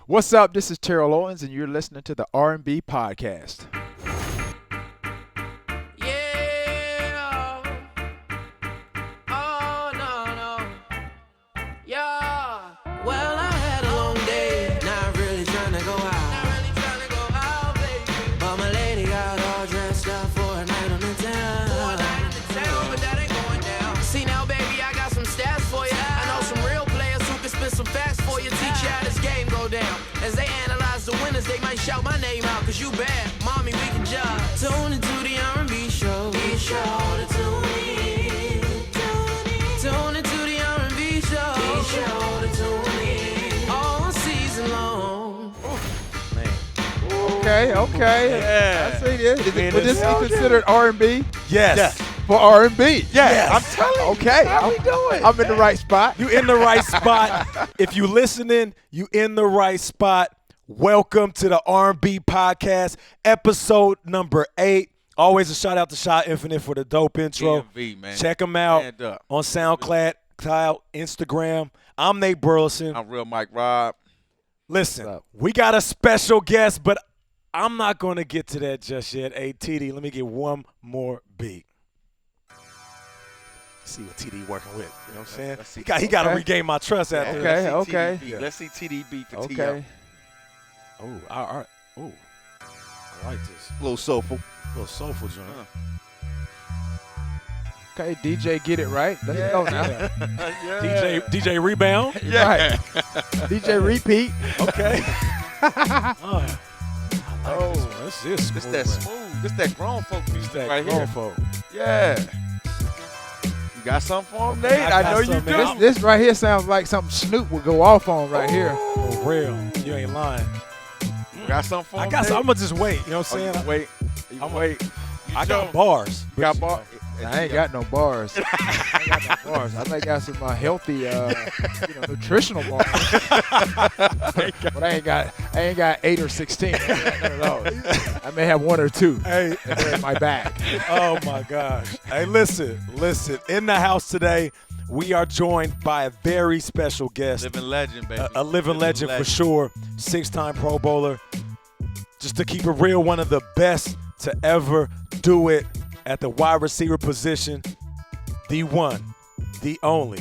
What's up? This is Terrell Owens, and you're listening to the R&B Podcast. Yeah. Oh, no. Yeah. Well, I had a long day. Not really trying to go out. Baby. But my lady got all dressed up for a night on the town. But that ain't going down. See now, baby, I got some stats for you. I know some real players who can spit some facts for you. Teach you how this game go down. As they analyze the winners, they might shout my name out, cause you bad. Mommy, we can judge. Tune into the R&B show. Be sure to tune in. Tune into the R&B show. Be sure to tune in. All season long. Okay. Yeah. I see this. Would this be considered R&B? Yes. For R&B? Yes. I'm telling you. Okay. How we doing? I'm in the right spot. You in the right spot. If you listening, you in the right spot. Welcome to the R&B Podcast, episode number 8. Always a shout out to Shot Infinite for the dope intro. DMV, man. Check them out on SoundCloud, Instagram. I'm Nate Burleson. I'm Real Mike Rob. Listen, we got a special guest, but I'm not going to get to that just yet. Hey, TD, let me get one more beat. See what TD working with. You know what I'm saying? He got to regain my trust after this. Okay. Let's see TDB for Okay. T.O. Oh, all right. Oh, I like this. A little soulful. Little soulful joint. Okay, DJ, get it right. Let's go now. DJ Rebound. Right. DJ Repeat. Okay. This is This that smooth. This that grown folk music that right grown here. folk. Yeah. You got something for him, Nate? I I got know you something, do. man. This right here sounds like something Snoop would go off on right here. For real. You ain't lying. You got something for him, I got some. I'm Nate? going to just wait. You know what I'm saying? Wait. You wait. I got bars. You got bars? I ain't got no bars. I think I got some healthy, nutritional bars. But I ain't got 8 or 16. None of those. I may have 1 or 2. Hey. And they're in my bag. Oh, my gosh. Hey, listen. In the house today, we are joined by a very special guest. Living legend, baby. A living legend for sure. 6-time Pro Bowler. Just to keep it real, one of the best to ever do it at the wide receiver position. The one, the only,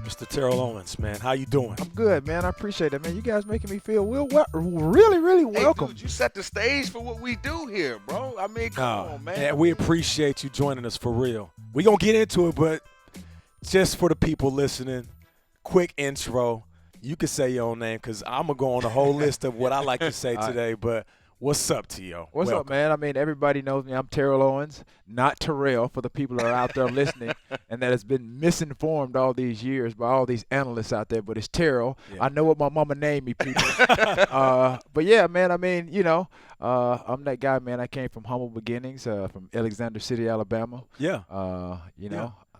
Mr. Terrell Owens, man. How you doing? I'm good, man. I appreciate it, man. You guys making me feel really, really Hey, welcome. dude, you set the stage for what we do here, bro. I mean, come on, man. Yeah, we appreciate you joining us for real. We gonna get into it, but just for the people listening, quick intro. You can say your own name because I'm gonna go on a whole list of what I like to say today. But what's up, T.O.? What's up, man? I mean, everybody knows me. I'm Terrell Owens, not Terrell, for the people that are out there listening and that has been misinformed all these years by all these analysts out there. But it's Terrell. Yeah. I know what my mama named me, people. But yeah, man. I mean, I'm that guy, man. I came from humble beginnings, from Alexander City, Alabama. Yeah.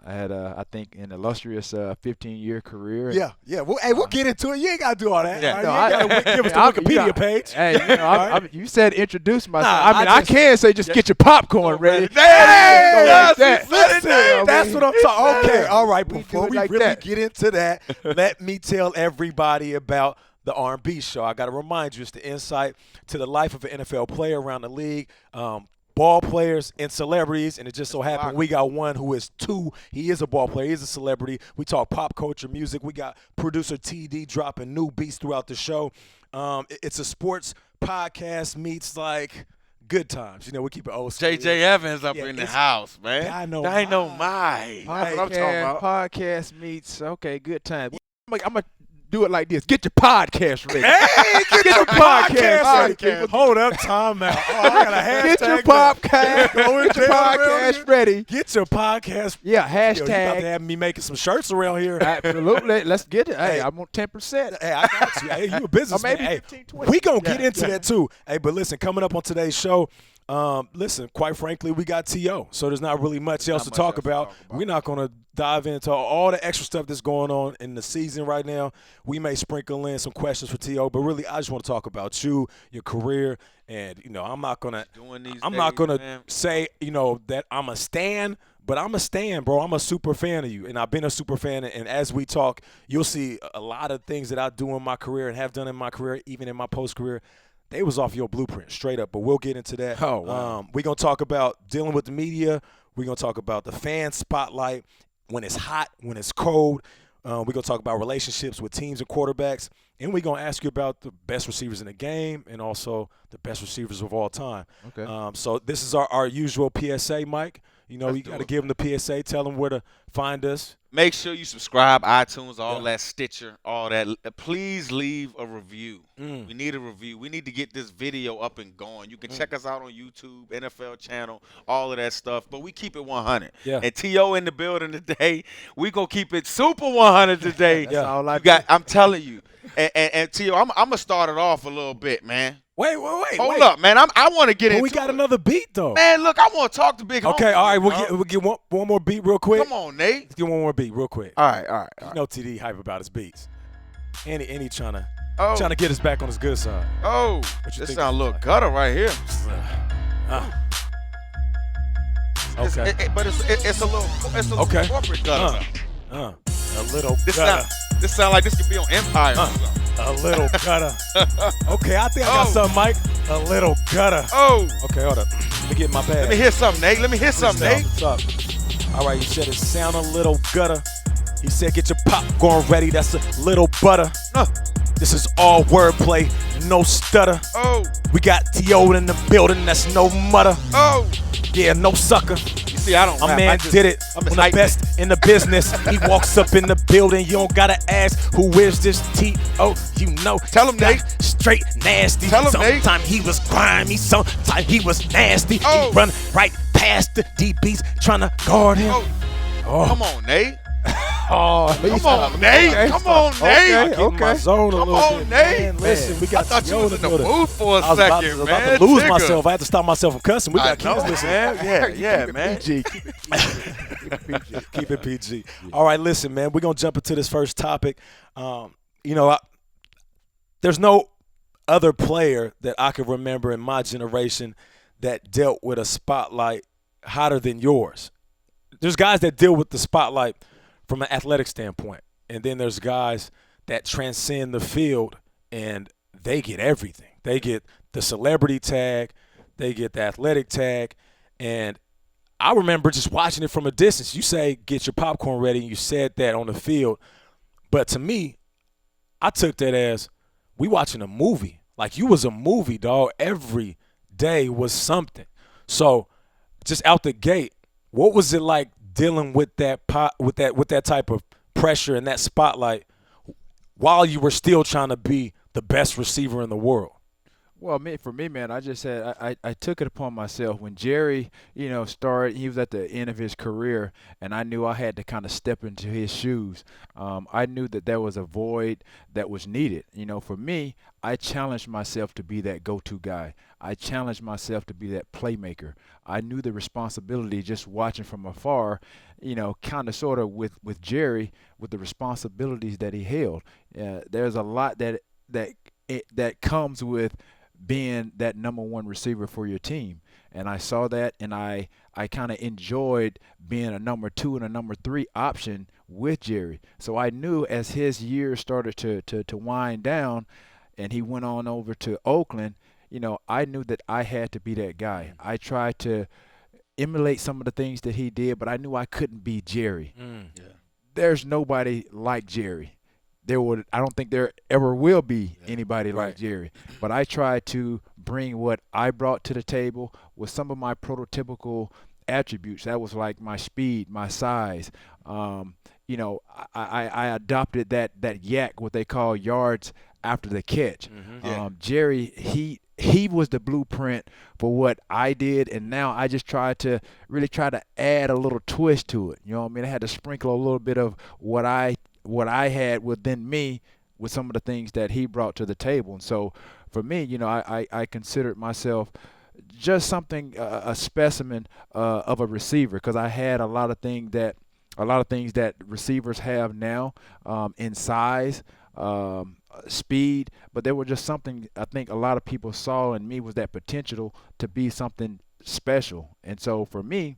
I had, I think, an illustrious 15-year career. Yeah. Well, hey, we'll get into it. You ain't got to do all that. Yeah. Right? No, You ain't gotta give us the Wikipedia page. Hey, you said introduce myself. Nah, I can say just get your popcorn ready. Listen, Listen, that's what I'm talking. Okay, all right. We Before do it we like really that. get into that, let me tell everybody about the R&B show. I got to remind you, it's the insight to the life of an NFL player around the league. Ball players and celebrities, and it just so happened we got one who is 2. He is a ball player. He is a celebrity. We talk pop culture, music. We got producer TD dropping new beats throughout the show. It's a sports podcast meets like good times. You know, we keep it old school. J.J. Evans up Yeah, in the it's house, man. Dynamite. That's what I'm talking about. Podcast meets, okay, good time. I'm going to do it like this. Get your podcast ready. Hey, get your podcast ready. ready. Hold up, time out. Oh, I got a hashtag. Get your podcast ready. Get your podcast. Yeah, Yo, you about to hashtag. have me making some shirts around here. Absolutely. Let's get it. Hey, Hey. I'm on 10%. Hey, I got you. Hey, you a businessman. maybe Hey, 15, 20. we gonna get into that too. Hey, but listen, coming up on today's show, listen, quite frankly, we got T.O. So there's not really much else to talk about. We're not gonna dive into all the extra stuff that's going on in the season right now. We may sprinkle in some questions for T.O., but really, I just want to talk about you, your career, and I'm not gonna Doing these I'm not days, gonna man. say that I'm a stan. But I'm a stan, bro. I'm a super fan of you, and I've been a super fan. And as we talk, you'll see a lot of things that I do in my career and have done in my career, even in my post-career, they was off your blueprint, straight up. But we'll get into that. Oh, wow. We're going to talk about dealing with the media. We're going to talk about the fan spotlight, when it's hot, when it's cold. We're going to talk about relationships with teams and quarterbacks. And we're going to ask you about the best receivers in the game and also the best receivers of all time. Okay. So this is our usual PSA, Mike. You know, you got to give them the PSA, tell them where to find us. Make sure you subscribe, iTunes, all that, Stitcher, all that. Please leave a review. We need a review. We need to get this video up and going. You can check us out on YouTube, NFL channel, all of that stuff. But we keep it 100. Yeah. And T.O. in the building today. We going to keep it super 100 today. That's all I you got, I'm telling you. And T.O., I'm going to start it off a little bit, man. Wait. Hold up, man. I want to get into we got it. another beat, though. Man, look, I want to talk to Big Homie. Okay, all right. bro. We'll get one more beat real quick. Come on, Nate. Let's get one more beat real quick. All right. You know TD hype about his beats. And he trying Oh. to get us back on his good side. Oh, What you this think sound a is little that? gutter right here. Okay. But it's a little Okay. corporate gutter. A little This gutter. sound like this could be on Empire. or something. A little gutter. Okay, I think I got something, Mike. A little gutter. Oh, Okay, hold up. Let me get my bag. let me hear something, Nate. Let me hear something, Nate. What's up? All right, you said it sound a little gutter. He said get your popcorn ready. That's a little butter. This is all wordplay, no stutter. Oh, We got T.O. in the building. That's no mutter. oh. Yeah, no sucker. You see, I don't My rap. man I just, did it. I'm On just the hyping best in the business. He walks up in the building. You don't gotta ask who is this T.O. You know. Tell him, he's got Nate. Straight nasty. Tell him, Nate. Sometimes he was grimy. Sometimes he was nasty. Oh. He run right past the DBs trying to guard him. Oh, come on, Nate. Oh, Come on, Nate. Okay. Come on, Okay. Nate. Get in my zone a Come little on, bit, Nate. man. Listen, we I got thought you T.O. was in the building. mood for a I was about second, to man. lose Nigga. myself. I had to stop myself from cussing. We I got know, kids listening. man. Yeah, man. PG. Keep it PG. All right, listen, man. We're going to jump into this first topic. There's no other player that I can remember in my generation that dealt with a spotlight hotter than yours. There's guys that deal with the spotlight from an athletic standpoint, and then there's guys that transcend the field and they get everything. They get the celebrity tag, they get the athletic tag, and I remember just watching it from a distance. You say, get your popcorn ready, and you said that on the field. But to me, I took that as we watching a movie. Like you was a movie, dog. Every day was something. So just out the gate, what was it like dealing with that type of pressure and that spotlight while you were still trying to be the best receiver in the world? Well, for me, man, I just said I took it upon myself when Jerry, started. He was at the end of his career, and I knew I had to kind of step into his shoes. I knew that there was a void that was needed. For me, I challenged myself to be that go-to guy. I challenged myself to be that playmaker. I knew the responsibility just watching from afar, kind of sort of with Jerry, with the responsibilities that he held. There's a lot that comes with being that number one receiver for your team. And I saw that, and I kind of enjoyed being a number two and a number three option with Jerry. So I knew as his years started to wind down and he went on over to Oakland, I knew that I had to be that guy. I tried to emulate some of the things that he did, but I knew I couldn't be Jerry. Yeah. There's nobody like Jerry. I don't think there ever will be anybody like Jerry. But I tried to bring what I brought to the table with some of my prototypical attributes. That was like my speed, my size. I adopted that yak, what they call yards after the catch. Jerry, he was the blueprint for what I did, and now I just try to add a little twist to it. You know what I mean? I had to sprinkle a little bit of what I had within me with some of the things that he brought to the table. And so for me, I considered myself just something, a specimen of a receiver, because I had a lot of things that receivers have now in size, speed, but there were just something I think a lot of people saw in me was that potential to be something special. And so for me,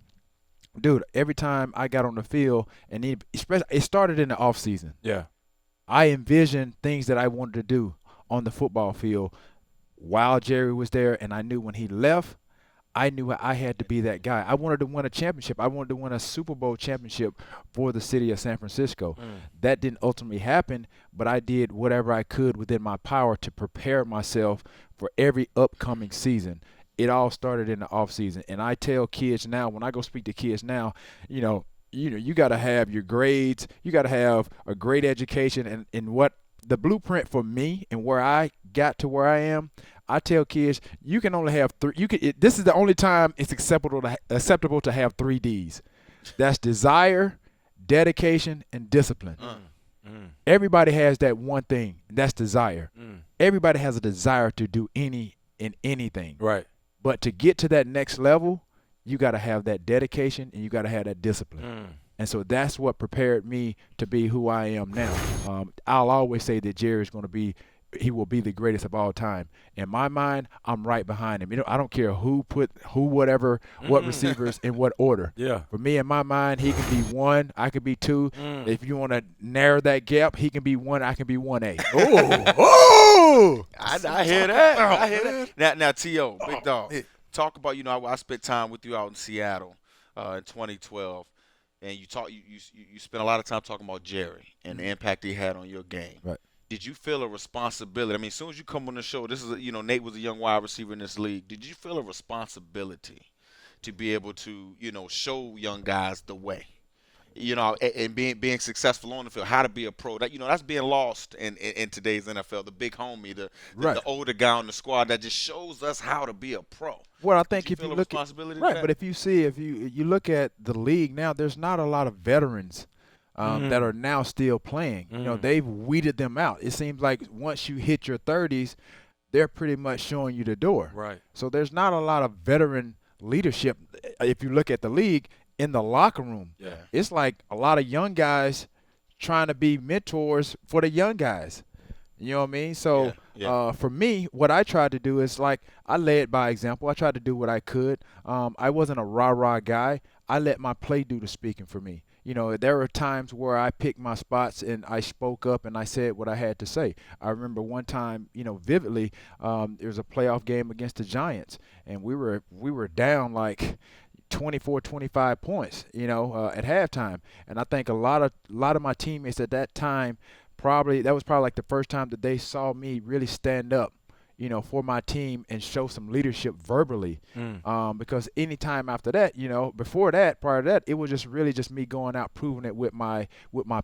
Dude, every time I got on the field, and especially it started in the off season. Yeah. I envisioned things that I wanted to do on the football field while Jerry was there, and I knew when he left, I knew I had to be that guy. I wanted to win a championship. I wanted to win a Super Bowl championship for the city of San Francisco. That didn't ultimately happen, but I did whatever I could within my power to prepare myself for every upcoming season. It all started in the off season, and I tell kids now, when I go speak to kids now, you got to have your grades, you got to have a great education, and what the blueprint for me and where I got to where I am. I tell kids you can only have three. This is the only time it's acceptable to have 3 Ds. That's desire, dedication, and discipline. Everybody has that one thing. That's desire. Everybody has a desire to do anything. Right. But to get to that next level, you got to have that dedication and you got to have that discipline. And so that's what prepared me to be who I am now. I'll always say that Jerry's going to be. He will be the greatest of all time. In my mind, I'm right behind him. I don't care what receivers in what order. Yeah. For me, in my mind, he can be 1, I could be 2. If you want to narrow that gap, he can be 1, I can be 1A. Oh, I hear that. I hear that. Now, T.O., big dog, talk about, I spent time with you out in Seattle in 2012, and you spent a lot of time talking about Jerry and the impact he had on your game. Right. Did you feel a responsibility? I mean, as soon as you come on the show, this is Nate was a young wide receiver in this league. Did you feel a responsibility to be able to, show young guys the way, and being successful on the field, how to be a pro? That that's being lost in today's NFL. The big homie, the older guy on the squad that just shows us how to be a pro. Well, I think if you look at but if you look at the league now, there's not a lot of veterans. That are now still playing. They've weeded them out. It seems like once you hit your 30s, they're pretty much showing you the door. Right. So there's not a lot of veteran leadership. If you look at the league, in the locker room, it's like a lot of young guys trying to be mentors for the young guys. You know what I mean? So for me, what I tried to do is I led by example. I tried to do what I could. I wasn't a rah-rah guy. I let my play do the speaking for me. There were times where I picked my spots and I spoke up and I said what I had to say. I remember one time, vividly, there was a playoff game against the Giants, and we were down like 24, 25 points, at halftime. And I think a lot of my teammates at that time that was probably like the first time that they saw me really stand up, for my team and show some leadership verbally. Because any time after that, prior to that, it was just me going out proving it with my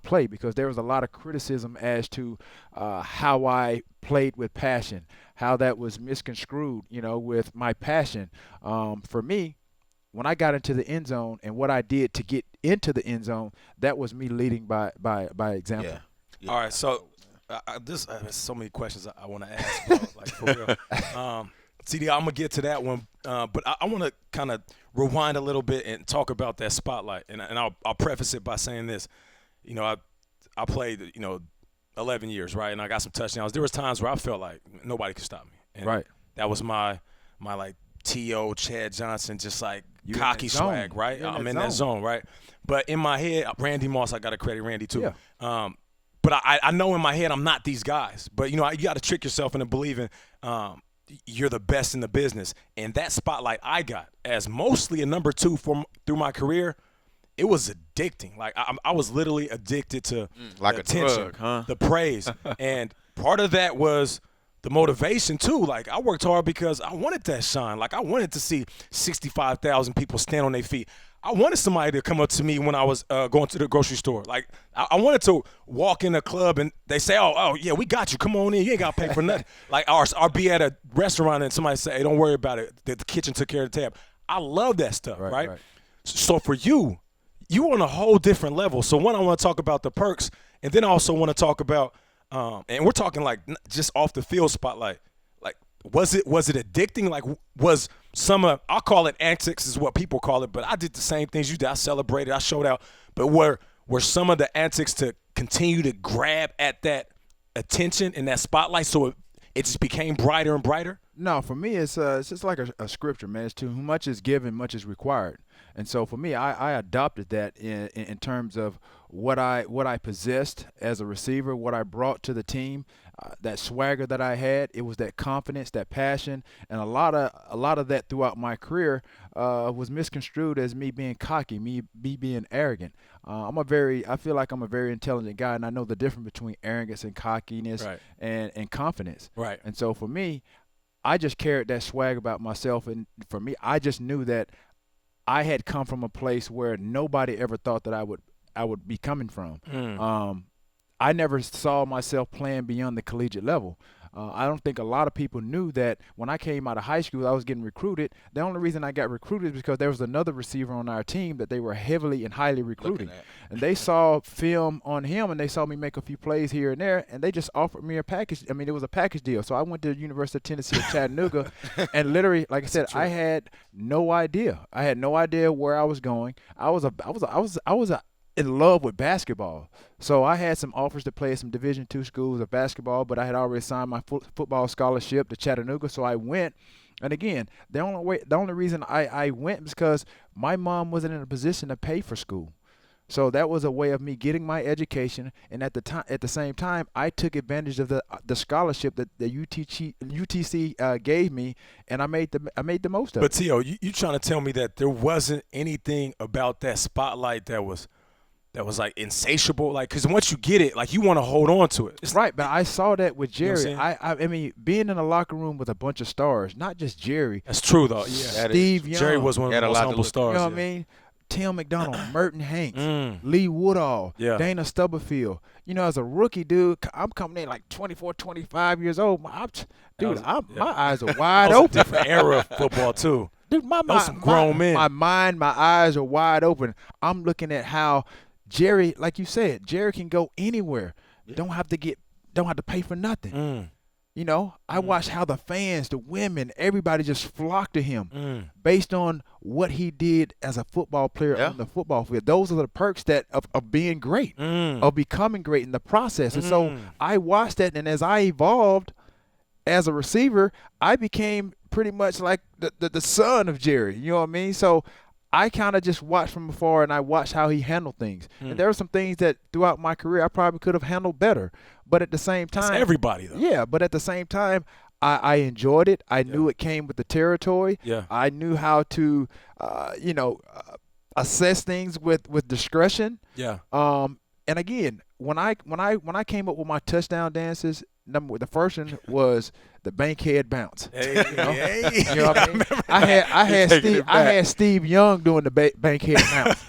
play, because there was a lot of criticism as to how I played with passion, how that was misconstrued, with my passion. For me, when I got into the end zone and what I did to get into the end zone, that was me leading by example. Yeah. All right, so there's so many questions I want to ask, bro, like for real. TD, I'm gonna get to that one, but I want to kind of rewind a little bit and talk about that spotlight, and I'll preface it by saying this. I played 11 years, right, and I got some touchdowns. There was times where I felt like nobody could stop me, and right. That was my like T.O. Chad Johnson, just like You cocky swag, right? I'm in that zone, right? But in my head, Randy Moss, I got to credit Randy too. Yeah. But I know in my head I'm not these guys. But, you got to trick yourself into believing you're the best in the business. And that spotlight I got as mostly a number 2 through my career, it was addicting. Like I was literally addicted to like the a attention, drug, huh? the praise. And part of that was the motivation too. Like I worked hard because I wanted that shine. Like I wanted to see 65,000 people stand on their feet. I wanted somebody to come up to me when I was going to the grocery store. Like I wanted to walk in a club and they say, oh yeah, we got you. Come on in. You ain't got to pay for nothing. Like or be at a restaurant and somebody say, hey, don't worry about it. The kitchen took care of the tab. I love that stuff, right? So for you on a whole different level. So one, I want to talk about the perks, and then I also want to talk about, and we're talking like just off the field spotlight. Like, was it addicting? Like, was some of, I'll call it antics is what people call it, but I did the same things you did. I celebrated, I showed out. But were some of the antics to continue to grab at that attention and that spotlight so it just became brighter and brighter? No, for me, it's just like a scripture, man. It's to whom much is given, much is required. And so for me, I adopted that in terms of what I possessed as a receiver, what I brought to the team, that swagger that I had. It was that confidence, that passion, and a lot of that throughout my career was misconstrued as me being cocky, me being arrogant. I feel like I'm a very intelligent guy, and I know the difference between arrogance and cockiness and confidence. Right. And so for me, I just carried that swag about myself, and for me, I just knew that I had come from a place where nobody ever thought that I would be coming from. I never saw myself playing beyond the collegiate level. I don't think a lot of people knew that when I came out of high school, I was getting recruited. The only reason I got recruited is because there was another receiver on our team that they were heavily and highly recruiting. And they saw film on him, and they saw me make a few plays here and there, and they just offered me a package. I mean, it was a package deal. So I went to the University of Tennessee at Chattanooga, and literally, like I said, I had no idea. I had no idea where I was going. I was in love with basketball. So I had some offers to play at some Division II schools of basketball, but I had already signed my football scholarship to Chattanooga, so I went. And again, the only reason I went was because my mom wasn't in a position to pay for school. So that was a way of me getting my education, and at the same time, I took advantage of the scholarship that the UTC gave me, and I made the most of it. But T.O., you trying to tell me that there wasn't anything about that spotlight that was like insatiable, like, because once you get it, like, you want to hold on to it. Right, but I saw that with Jerry. You know what I mean, being in a locker room with a bunch of stars, not just Jerry. That's true, though. Yeah, Steve Young. Jerry was one of the most humble stars. You know what I mean? Tim McDonald, Merton Hanks, Lee Woodall, Dana Stubblefield. You know, as a rookie, dude, I'm coming in like 24, 25 years old. My eyes are wide open. Different era of football, too. Dude, my eyes are wide open. I'm looking at how Jerry, like you said, Jerry can go anywhere. Don't have to pay for nothing. You know, I watched how the fans, the women, everybody just flocked to him based on what he did as a football player on the football field. Those are the perks of being great, of becoming great in the process. And so I watched that, and as I evolved as a receiver, I became pretty much like the son of Jerry. You know what I mean? So I kind of just watched from afar, and I watched how he handled things. And there were some things that throughout my career I probably could have handled better. But at the same time, that's everybody, though. Yeah, but at the same time, I enjoyed it. I knew it came with the territory. Yeah. I knew how to, assess things with discretion. Yeah. And again, when I came up with my touchdown dances, the first one was the bankhead bounce. Hey, you know what I mean? I had Steve Young doing the bankhead bounce.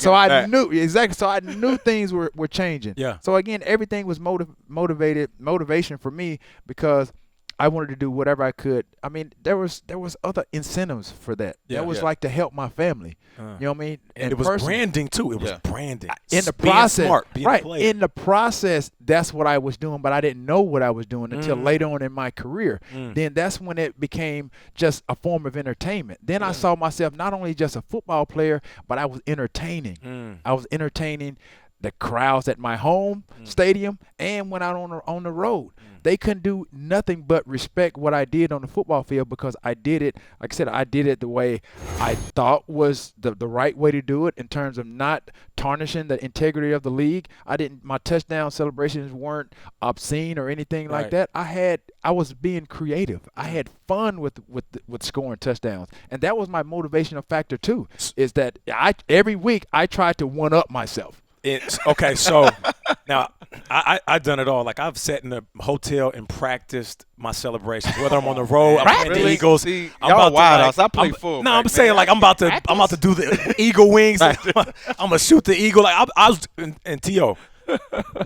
So I knew exactly. So I knew things were changing. Yeah. So again, everything was motivation for me because I wanted to do whatever I could. I mean, there was other incentives for that. Yeah, that was like to help my family. You know what I mean? And it was branding too. It was branding. In the process, being smart, in the process, that's what I was doing, but I didn't know what I was doing until later on in my career. Then that's when it became just a form of entertainment. Then I saw myself not only just a football player, but I was entertaining. I was entertaining the crowds at my home stadium and went out on the road. They couldn't do nothing but respect what I did on the football field because I did it, like I said, I did it the way I thought was the right way to do it in terms of not tarnishing the integrity of the league. My touchdown celebrations weren't obscene or anything like that. I was being creative. I had fun with scoring touchdowns. And that was my motivational factor too, is that every week I tried to one-up myself. Okay, so now I done it all. Like, I've sat in a hotel and practiced my celebrations. Whether I'm on the road, I'm playing the Eagles. See, y'all wild house. I play full. No, I'm saying, like, I'm about to do the eagle wings. I'm gonna shoot the eagle. Like, I was and T.O.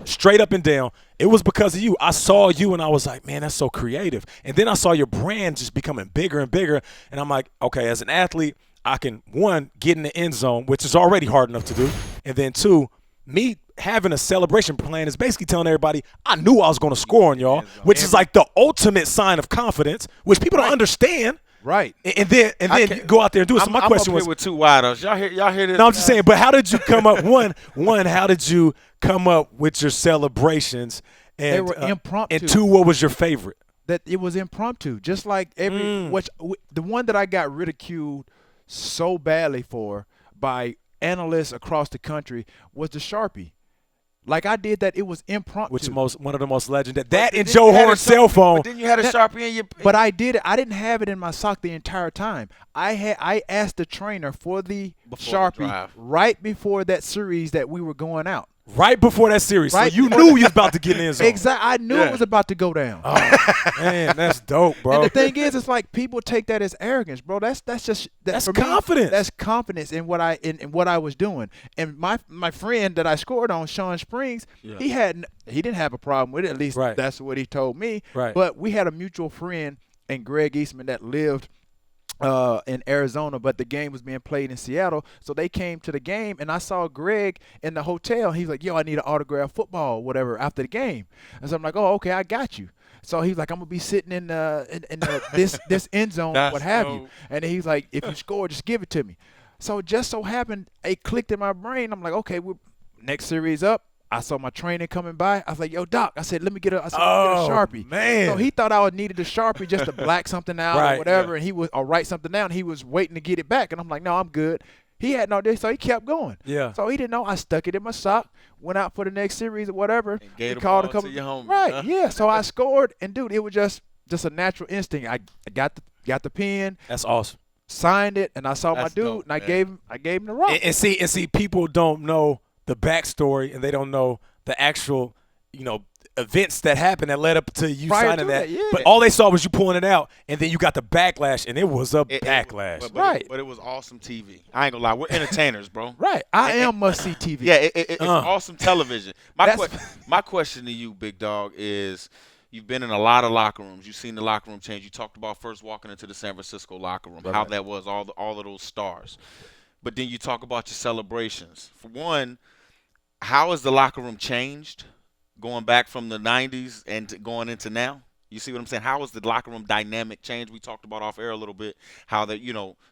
straight up and down. It was because of you. I saw you and I was like, man, that's so creative. And then I saw your brand just becoming bigger and bigger. And I'm like, okay, as an athlete, I can, one, get in the end zone, which is already hard enough to do, and then two, me having a celebration plan is basically telling everybody I knew I was going to score on y'all, which is like the ultimate sign of confidence, which people don't understand. Right. And then you go out there and do it. So my question was, with two wideouts. Y'all hear this? No, I'm just saying, but how did you come up one, how did you come up with your celebrations? And they were impromptu. And two, what was your favorite? that it was impromptu, just like the one that I got ridiculed so badly for by analysts across the country was the Sharpie. Like I did that, it was impromptu. Which one of the most legendary. That and Joe Horn's cell phone. But then you had a Sharpie in your. But I did it. I didn't have it in my sock the entire time. I asked the trainer for the Sharpie right before that series that we were going out. Right before that series, right? So you knew you was about to get in the end zone. Exactly. I knew it was about to go down. Oh, man, that's dope, bro. And the thing is, it's like people take that as arrogance, bro. That's confidence. That's confidence in what I was doing. And my friend that I scored on, Sean Springs, he didn't have a problem with it. At least that's what he told me. Right. But we had a mutual friend, and Greg Eastman, that lived in Arizona, but the game was being played in Seattle. So they came to the game, and I saw Greg in the hotel. He's like, yo, I need an autographed football, whatever, after the game. And so I'm like, oh, okay, I got you. So he's like, I'm going to be sitting in this end zone, what have you. And he's like, if you score, just give it to me. So it just so happened, it clicked in my brain. I'm like, okay, next series up. I saw my trainer coming by. I was like, yo, Doc. I said, let me get a Sharpie. Man. So he thought I needed a Sharpie just to black something out or whatever, and or write something down. He was waiting to get it back. And I'm like, no, I'm good. He had no idea, so he kept going. Yeah. So he didn't know. I stuck it in my sock, went out for the next series or whatever. And gave he called a couple. to your homie, right, huh? yeah. So I scored, and dude, it was just a natural instinct. I got the pen. That's awesome. Signed it, and I saw my dude, dope, and I gave him the rock. And see, people don't know the backstory, and they don't know the actual, events that happened that led up to you signing that. Yeah. But all they saw was you pulling it out, and then you got the backlash, and it was a backlash. But it was awesome TV. I ain't gonna lie, we're entertainers, bro. Right. I am must-see TV. Yeah, it's awesome television. My question to you, big dog, is you've been in a lot of locker rooms. You've seen the locker room change. You talked about first walking into the San Francisco locker room, how that was, all of those stars. But then you talk about your celebrations. For one, how has the locker room changed going back from the 90s and going into now? You see what I'm saying? How has the locker room dynamic changed? We talked about off air a little bit how that,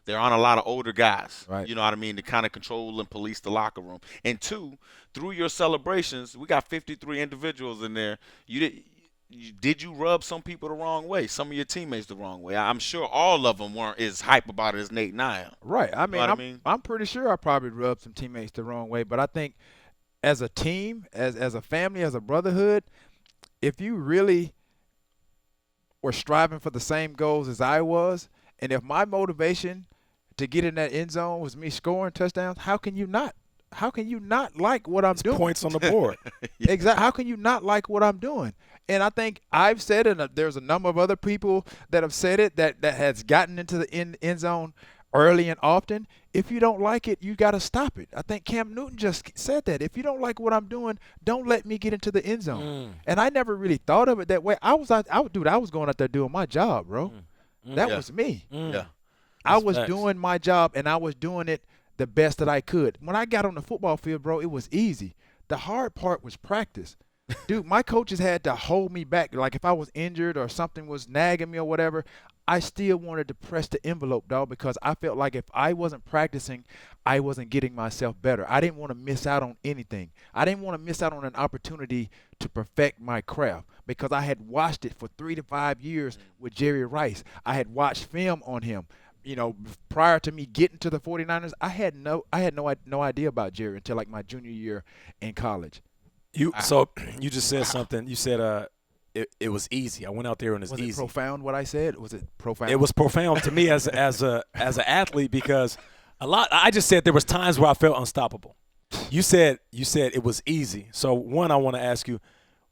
they're on a lot of older guys, right. You know what I mean, to kind of control and police the locker room. And two, through your celebrations, we got 53 individuals in there. Did you rub some people the wrong way, some of your teammates the wrong way? I'm sure all of them weren't as hype about it as Nate and I am. Right. I'm pretty sure I probably rubbed some teammates the wrong way, but I think as a team, as a family, as a brotherhood, if you really were striving for the same goals as I was, and if my motivation to get in that end zone was me scoring touchdowns, how can you not like what I'm doing? Points on the board. Exactly. How can you not like what I'm doing? And I think I've said it, and there's a number of other people that have said it that has gotten into the end zone early and often. If you don't like it, you got to stop it. I think Cam Newton just said that. If you don't like what I'm doing, don't let me get into the end zone. And I never really thought of it that way. I was going out there doing my job, bro. That was me. Yeah. I was doing my job, and I was doing it the best that I could. When I got on the football field, bro, it was easy. The hard part was practice. Dude, my coaches had to hold me back. Like if I was injured or something was nagging me or whatever, I still wanted to press the envelope, dog, because I felt like if I wasn't practicing, I wasn't getting myself better. I didn't want to miss out on anything. I didn't want to miss out on an opportunity to perfect my craft because I had watched it for 3 to 5 years with Jerry Rice. I had watched film on him. Prior to me getting to the 49ers, I had no idea about Jerry until like my junior year in college. So you just said something. You said it was easy. I went out there and it was easy. Was it profound what I said? Was it profound? It was profound to me as an athlete because I just said there was times where I felt unstoppable. You said it was easy. So one, I want to ask you,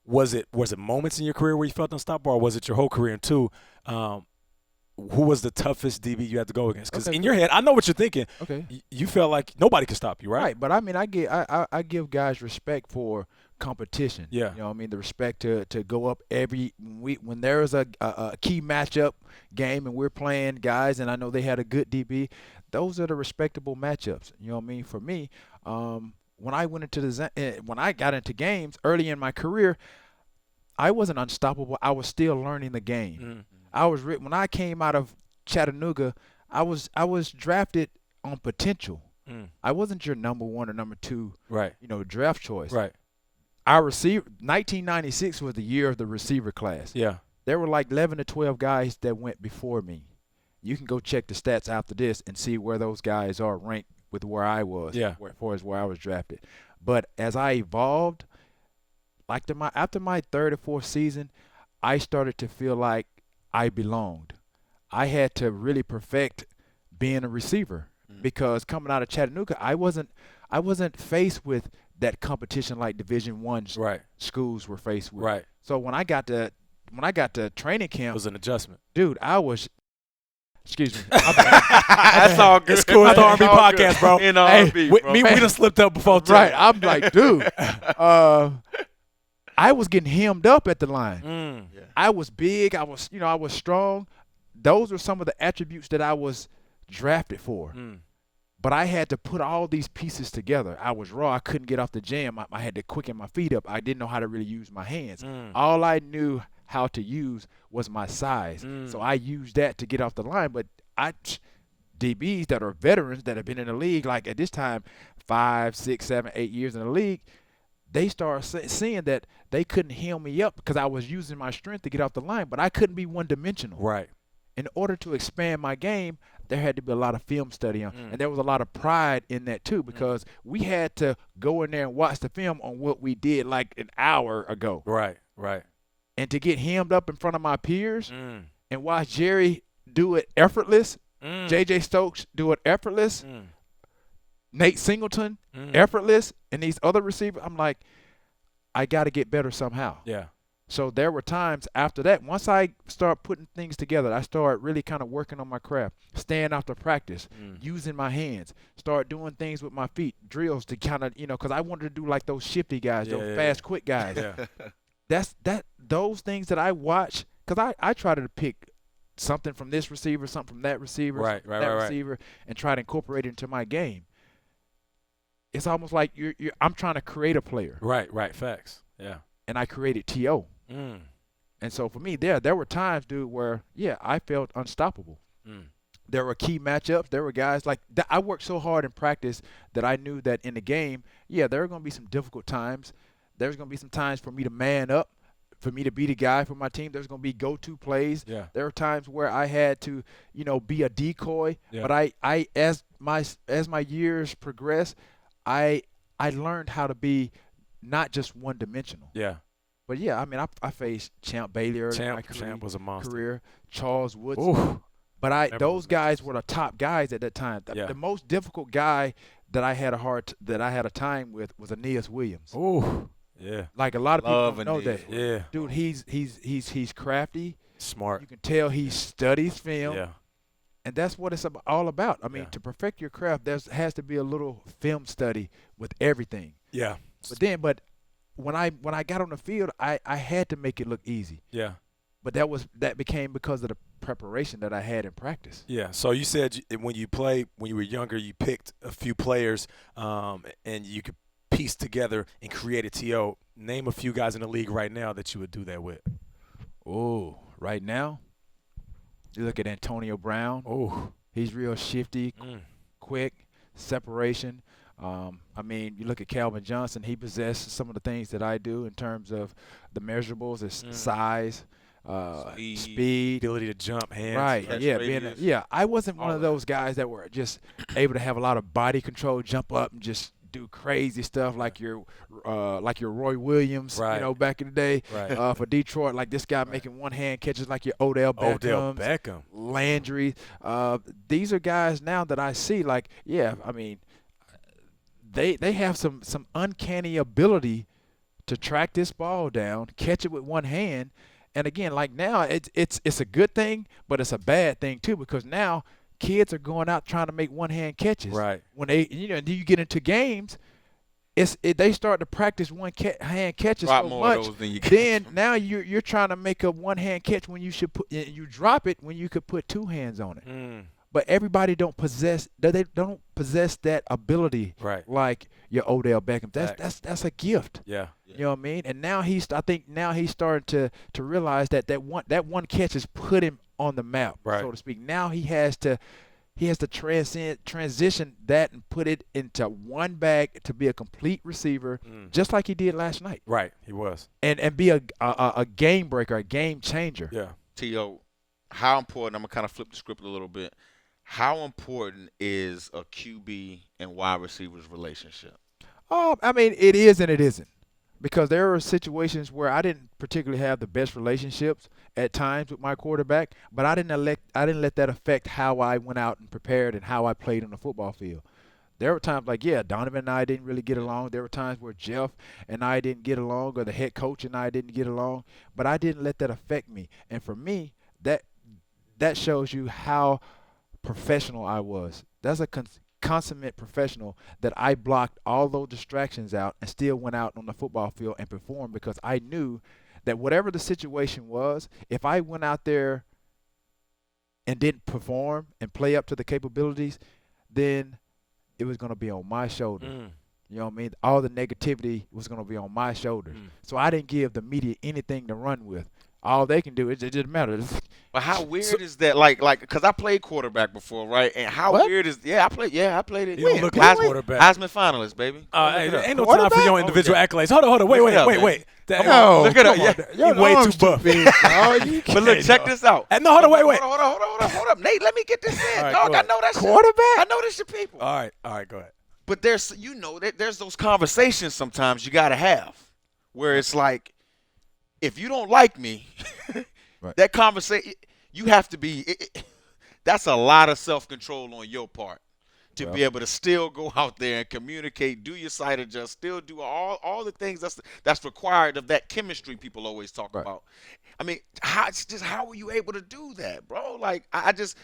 was it moments in your career where you felt unstoppable, or was it your whole career? And two, who was the toughest DB you had to go against? Because in your head, I know what you're thinking. Okay. You felt like nobody could stop you, right? Right, but I mean, I give guys respect for competition. Yeah. You know what I mean? The respect to go up when there's a key matchup game and we're playing guys, and I know they had a good DB, those are the respectable matchups. You know what I mean? For me, when I got into games early in my career, I wasn't unstoppable. I was still learning the game. When I came out of Chattanooga, I was drafted on potential. I wasn't your number one or number two, right? Draft choice. Right. Our receiver, 1996 was the year of the receiver class. Yeah. there were like 11 to 12 guys that went before me. You can go check the stats after this and see where those guys are ranked with where I was, as far as where I was drafted. But as I evolved, like after my third or fourth season, I started to feel like I belonged. I had to really perfect being a receiver because coming out of Chattanooga, I wasn't faced with that competition like Division I schools were faced with. Right. So when I got to training camp, It was an adjustment. dude, I was. Excuse me. That's all good. It's cool. It's the R&B podcast, bro. In R&B, bro. We done slipped up before too. Right. I'm like, dude. I was getting hemmed up at the line. Yeah. I was big. I was strong. Those were some of the attributes that I was drafted for. But I had to put all these pieces together. I was raw. I couldn't get off the jam. I had to quicken my feet up. I didn't know how to really use my hands. All I knew how to use was my size. So I used that to get off the line. But DBs that are veterans that have been in the league, like at this time, 5, 6, 7, 8 years in the league, they start seeing that they couldn't hem me up because I was using my strength to get off the line, but I couldn't be one-dimensional. Right. In order to expand my game, there had to be a lot of film study on, and there was a lot of pride in that too because we had to go in there and watch the film on what we did like an hour ago. Right. And to get hemmed up in front of my peers and watch Jerry do it effortless, J.J. Stokes do it effortless, Nate Singleton effortless, and these other receivers, I'm like, I got to get better somehow. Yeah. So there were times after that, once I start putting things together, I start really kind of working on my craft, staying after practice, using my hands, start doing things with my feet, drills to kind of, because I wanted to do like those shifty guys, those fast, quick guys. Those things that I watch, because I try to pick something from this receiver, something from that receiver, receiver, and try to incorporate it into my game. It's almost like I'm trying to create a player. Right. Facts. Yeah. And I created T.O. And so for me, there were times, dude, where, I felt unstoppable. There were key matchups. There were guys like that. I worked so hard in practice that I knew that in the game, there are going to be some difficult times. There's going to be some times for me to man up, for me to be the guy for my team. There's going to be go-to plays. Yeah. There were times where I had to, be a decoy. Yeah. But I as my years progressed, I learned how to be not just one-dimensional. Yeah. But I faced Champ Bailey early in my career. Champ was a monster. Charles Woods. Ooh. But those guys were the top guys at that time. The most difficult guy that I had a time with was Aeneas Williams. Ooh. Yeah. Like a lot of people don't know Aeneas. that. Yeah. Dude, he's crafty. Smart. You can tell he studies film. Yeah. And that's what it's all about. I mean, to perfect your craft, there has to be a little film study with everything. Yeah. But when I got on the field, I had to make it look easy. Yeah. But that became because of the preparation that I had in practice. Yeah. So you said when you were younger, you picked a few players, and you could piece together and create a T.O. Name a few guys in the league right now that you would do that with. Oh, right now, you look at Antonio Brown. Oh, he's real shifty, quick, separation. You look at Calvin Johnson. He possessed some of the things that I do in terms of the measurables, his size, speed, ability to jump, hands. Right. I wasn't one of those guys that were just able to have a lot of body control, jump up and just do crazy stuff like your Roy Williams, back in the day for Detroit. Like this guy making one-hand catches like your Odell Beckham. Landry. These are guys now that I see like, they have some uncanny ability to track this ball down, catch it with one hand. And again, like now it's a good thing, but it's a bad thing too because now kids are going out trying to make one-hand catches. Right. When you get into games, they start to practice one-hand catches so much. Then now you're trying to make a one-hand catch when you should you drop it when you could put two hands on it. But everybody don't possess that ability like your Odell Beckham. That's a gift. Yeah. You know what I mean? And now I think he's starting to realize that one catch has put him on the map, so to speak. Now he has to He has to transition that and put it into one bag to be a complete receiver, just like he did last night. Right, he was. And be a game breaker, a game changer. Yeah. T.O., how important, I'm going to kind of flip the script a little bit, how important is a QB and wide receiver's relationship? I mean, it is and it isn't. Because there are situations where I didn't particularly have the best relationships at times with my quarterback, but I didn't let that affect how I went out and prepared and how I played on the football field. There were times like, Donovan and I didn't really get along. There were times where Jeff and I didn't get along, or the head coach and I didn't get along, but I didn't let that affect me. And for me, that shows you how professional I was. That's a consummate professional, that I blocked all those distractions out and still went out on the football field and performed, because I knew that whatever the situation was, if I went out there and didn't perform and play up to the capabilities, then it was going to be on my shoulder. You know what I mean? All the negativity was going to be on my shoulders. So I didn't give the media anything to run with. All they can do, it didn't matter. But how weird is that? Like, because I played quarterback before, right? And how weird is? I played it. You don't look like a quarterback. Heisman finalist, baby. Ain't no time for your individual accolades. Hold on. Wait. No, look at him. You're way too buff. But look, check this out. No, hold on, wait. Hold up, Nate. Let me get this in, All right, dog. I know that quarterback. I know this your people. All right, go ahead. But there's those conversations sometimes you gotta have, where it's like, if you don't like me, right, that conversation, you have to be. That's a lot of self-control on your part to be able to still go out there and communicate, do your sight adjust, still do all the things that's required of that chemistry people always talk about. I mean, how were you able to do that, bro? Like, I just,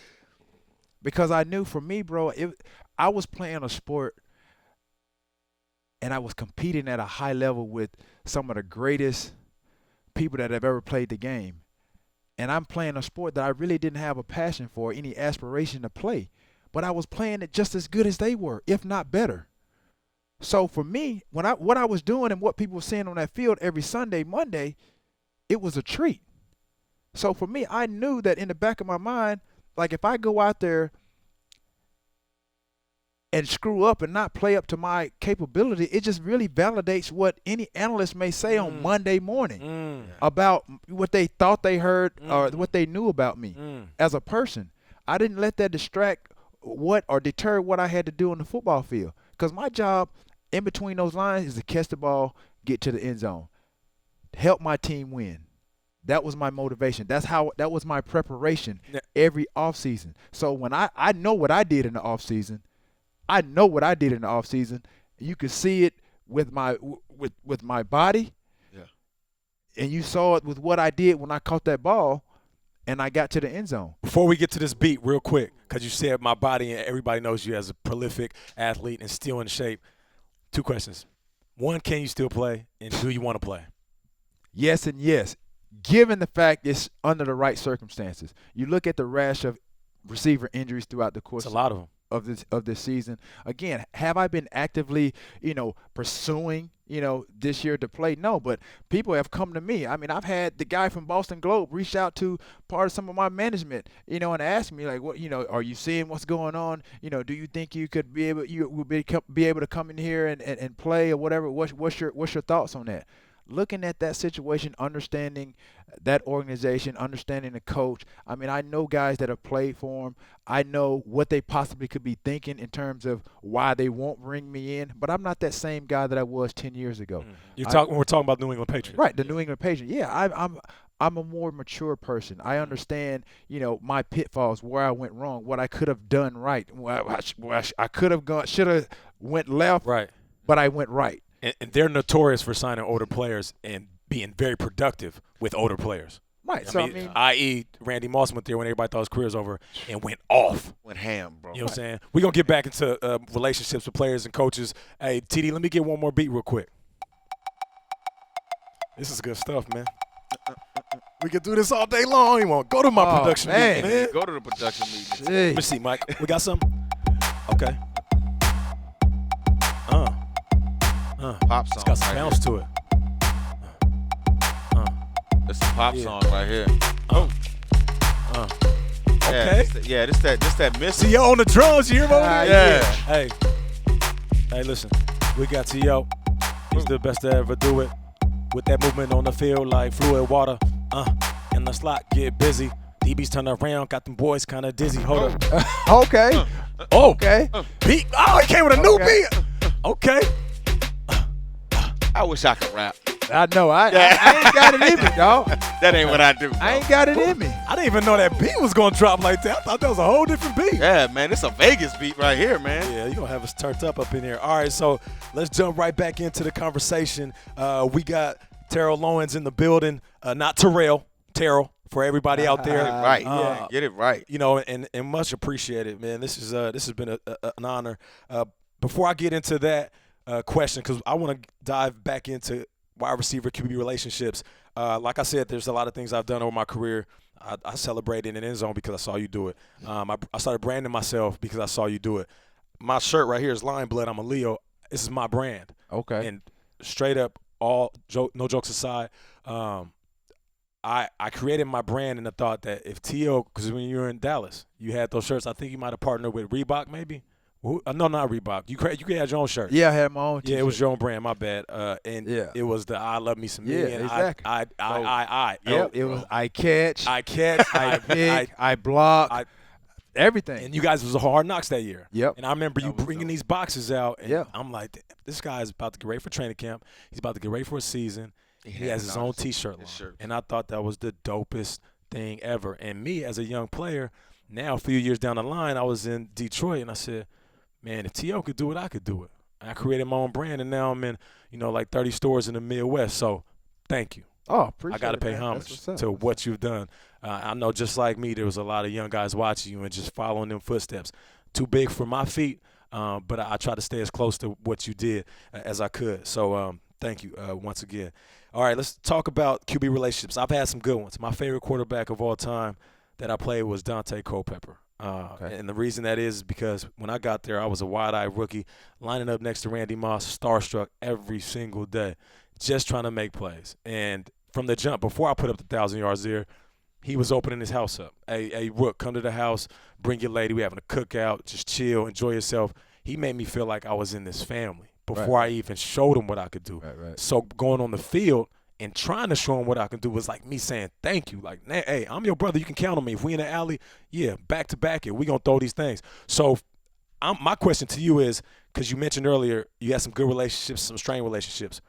because I knew, for me, bro, I was playing a sport and I was competing at a high level with some of the greatest people that have ever played the game. And I'm playing a sport that I really didn't have a passion for, any aspiration to play. But I was playing it just as good as they were, if not better. So for me, what I was doing and what people were seeing on that field every Sunday, Monday, it was a treat. So for me, I knew that in the back of my mind, like, if I go out there and screw up and not play up to my capability, it just really validates what any analyst may say on Monday morning about what they thought they heard or what they knew about me as a person. I didn't let that distract or deter what I had to do on the football field, because my job in between those lines is to catch the ball, get to the end zone, help my team win. That was my motivation. That was my preparation every offseason. So when I know what I did in the offseason, you could see it with my body, and you saw it with what I did when I caught that ball and I got to the end zone. Before we get to this beat, real quick, because you said my body, and everybody knows you as a prolific athlete and still in shape. 2 questions. 1, can you still play? And do you want to play? Yes and yes, given the fact it's under the right circumstances. You look at the rash of receiver injuries throughout the course. It's a lot of them. Of this season. Again, have I been actively, pursuing, this year to play? No, but people have come to me. I mean, I've had the guy from Boston Globe reach out to part of some of my management, and ask me, like, what, are you seeing what's going on? Do you think you could be able to come in here and play or whatever? What's your thoughts on that? Looking at that situation, understanding that organization, understanding the coach. I mean, I know guys that have played for him. I know what they possibly could be thinking in terms of why they won't bring me in. But I'm not that same guy that I was 10 years ago. We're talking about New England Patriots. Right, the New England Patriots. Yeah, I'm a more mature person. I understand, my pitfalls, where I went wrong, what I could have done right. I could have should have went left, right, but I went right. And they're notorious for signing older players and being very productive with older players. Right. I.e., Randy Moss went there when everybody thought his career was over and went off. Went ham, bro. You know what I'm saying? We're going to get back into relationships with players and coaches. Hey, TD, let me get one more beat real quick. This is good stuff, man. We can do this all day long. You want go to my production meeting, man. Go to the production meeting. Let me see, Mike. We got something? Okay. Pop song. It's got some bounce to it. It's a pop song right here. Okay. This that missile. T.O. on the drums, you hear him over there? Yeah. Hey, listen, we got T.O. He's the best to ever do it. With that movement on the field like fluid water. And the slot get busy. DB's turn around, got them boys kind of dizzy. Hold up. Okay. Okay. Beat. Oh, he came with a new beat. Okay. I wish I could rap. I know. I ain't got it in me, dog. That ain't what I do. I ain't got it in me. I didn't even know that beat was going to drop like that. I thought that was a whole different beat. Yeah, man. It's a Vegas beat right here, man. Yeah, you're going to have us turned up in here. All right, so let's jump right back into the conversation. We got Terrell Owens in the building. Not Terrell. Terrell. For everybody out there, Right, get it right. You know, and much appreciated, man. This has been an honor. Before I get into that question, because I want to dive back into wide receiver QB relationships. Like I said, there's a lot of things I've done over my career. I celebrated in the end zone because I saw you do it. I started branding myself because I saw you do it. My shirt right here is Lion Blood. I'm a Leo. This is my brand. Okay. And straight up, no jokes aside. I created my brand in the thought that if T.O., because when you were in Dallas, you had those shirts. I think you might have partnered with Reebok, maybe. No, not Reebok. You had your own shirt. Yeah, I had my own. Yeah, it was your own brand. My bad. And it was the I love me some me. Yeah, and exactly. Yep. It was I catch. I pick. I block. Everything. And you guys was a Hard Knocks that year. Yep. And I remember you bringing these boxes out. And I'm like, this guy is about to get ready for training camp. He's about to get ready for a season. He has his own T-shirt line. And I thought that was the dopest thing ever. And me, as a young player, now a few years down the line, I was in Detroit, and I said, man, if T.O. could do it, I could do it. And I created my own brand, and now I'm in, like 30 stores in the Midwest. So thank you. Oh, appreciate it. I got to pay homage to what you've done. I know just like me, there was a lot of young guys watching you and just following them footsteps. Too big for my feet, but I try to stay as close to what you did as I could. So thank you once again. All right, let's talk about QB relationships. I've had some good ones. My favorite quarterback of all time that I played was Dante Culpepper. And the reason that is because when I got there, I was a wide-eyed rookie lining up next to Randy Moss, starstruck every single day, just trying to make plays. And from the jump, before I put up the 1,000 yards there, he was opening his house up. Hey, Rook, come to the house, bring your lady. We having a cookout, just chill, enjoy yourself. He made me feel like I was in this family before I even showed him what I could do. Right. So going on the field and trying to show him what I can do was like me saying thank you. Like, hey, I'm your brother. You can count on me. If we in the alley, back to back it. We gonna throw these things. So my question to you is, because you mentioned earlier you had some good relationships, some strained relationships.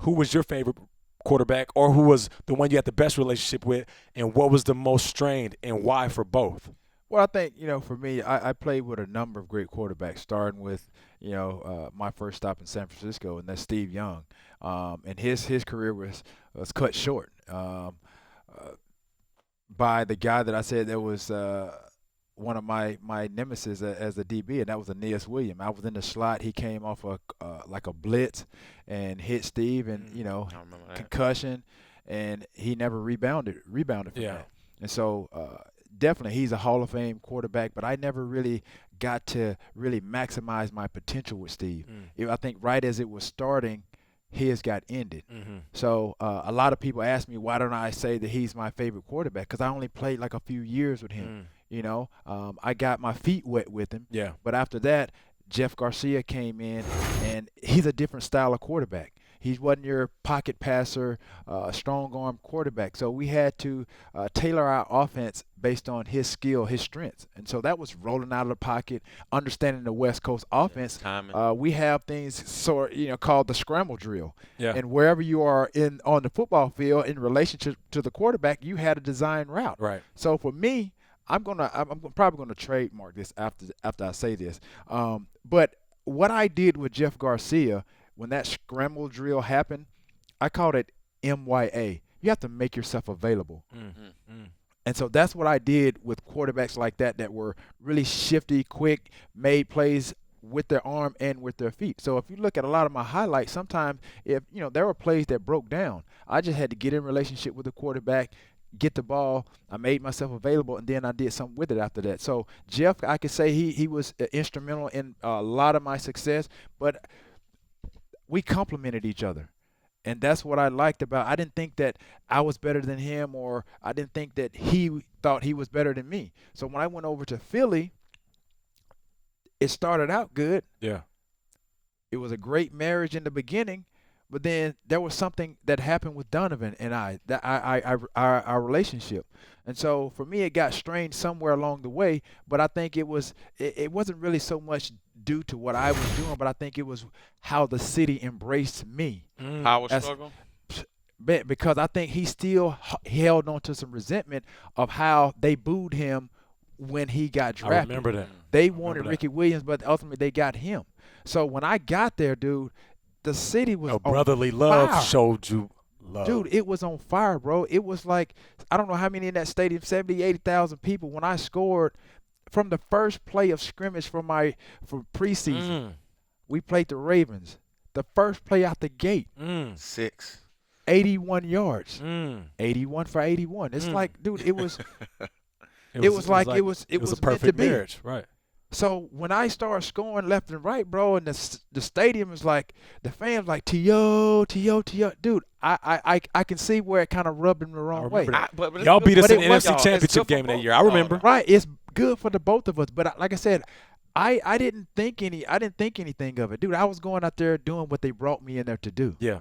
Who was your favorite quarterback, or who was the one you had the best relationship with, and what was the most strained, and why for both? Well, I think, for me, I played with a number of great quarterbacks, starting with, my first stop in San Francisco, and that's Steve Young. And his career was cut short by the guy that I said that was one of my nemesis as a DB, and that was Aeneas Williams. I was in the slot. He came off like a blitz and hit Steve, and, concussion, and he never rebounded from that. And so definitely he's a Hall of Fame quarterback, but I never really got to really maximize my potential with Steve. I think right as it was starting, his got ended. So a lot of people ask me, why don't I say that he's my favorite quarterback? Because I only played like a few years with him. I got my feet wet with him. Yeah. But after that, Jeff Garcia came in, and he's a different style of quarterback. He wasn't your pocket passer, strong arm quarterback. So we had to tailor our offense based on his skill, his strengths. And so that was rolling out of the pocket, understanding the West Coast offense. We have things called the scramble drill. Yeah. And wherever you are on the football field in relationship to the quarterback, you had a design route. Right. So for me, I'm probably gonna trademark this after I say this. But what I did with Jeff Garcia, when that scramble drill happened, I called it MYA. You have to make yourself available. And so that's what I did with quarterbacks like that were really shifty, quick, made plays with their arm and with their feet. So if you look at a lot of my highlights, sometimes there were plays that broke down. I just had to get in relationship with the quarterback, get the ball, I made myself available, and then I did something with it after that. So Jeff, I could say he was instrumental in a lot of my success, but we complemented each other. And that's what I liked about. I didn't think that I was better than him, or I didn't think that he thought he was better than me. So when I went over to Philly, it started out good. Yeah. It was a great marriage in the beginning, but then there was something that happened with Donovan and our relationship. And so for me, it got strained somewhere along the way, but I think it wasn't really so much due to what I was doing, but I think it was how the city embraced me. Power struggle? Because I think he still held on to some resentment of how they booed him when he got drafted. I remember that. They wanted Ricky Williams, but ultimately they got him. So when I got there, dude, the city was on brotherly love fire. showed you love. Dude, it was on fire, bro. It was like, I don't know how many in that stadium, 70, 80,000 people. When I scored from the first play of scrimmage for preseason, we played the Ravens. The first play out the gate, 6. 81 yards, 81 for 81. It's like, dude, it was it was a perfect marriage, right? So when I started scoring left and right, bro, and the stadium is like, the fans like T.O., T.O., T.O. Dude, I can see where it kind of rubbed him the wrong way. Y'all beat us in the it was- NFC Championship game that year. I remember. Right, it's good for the both of us. But like I said, I didn't think anything of it, dude. I was going out there doing what they brought me in there to do. Yeah.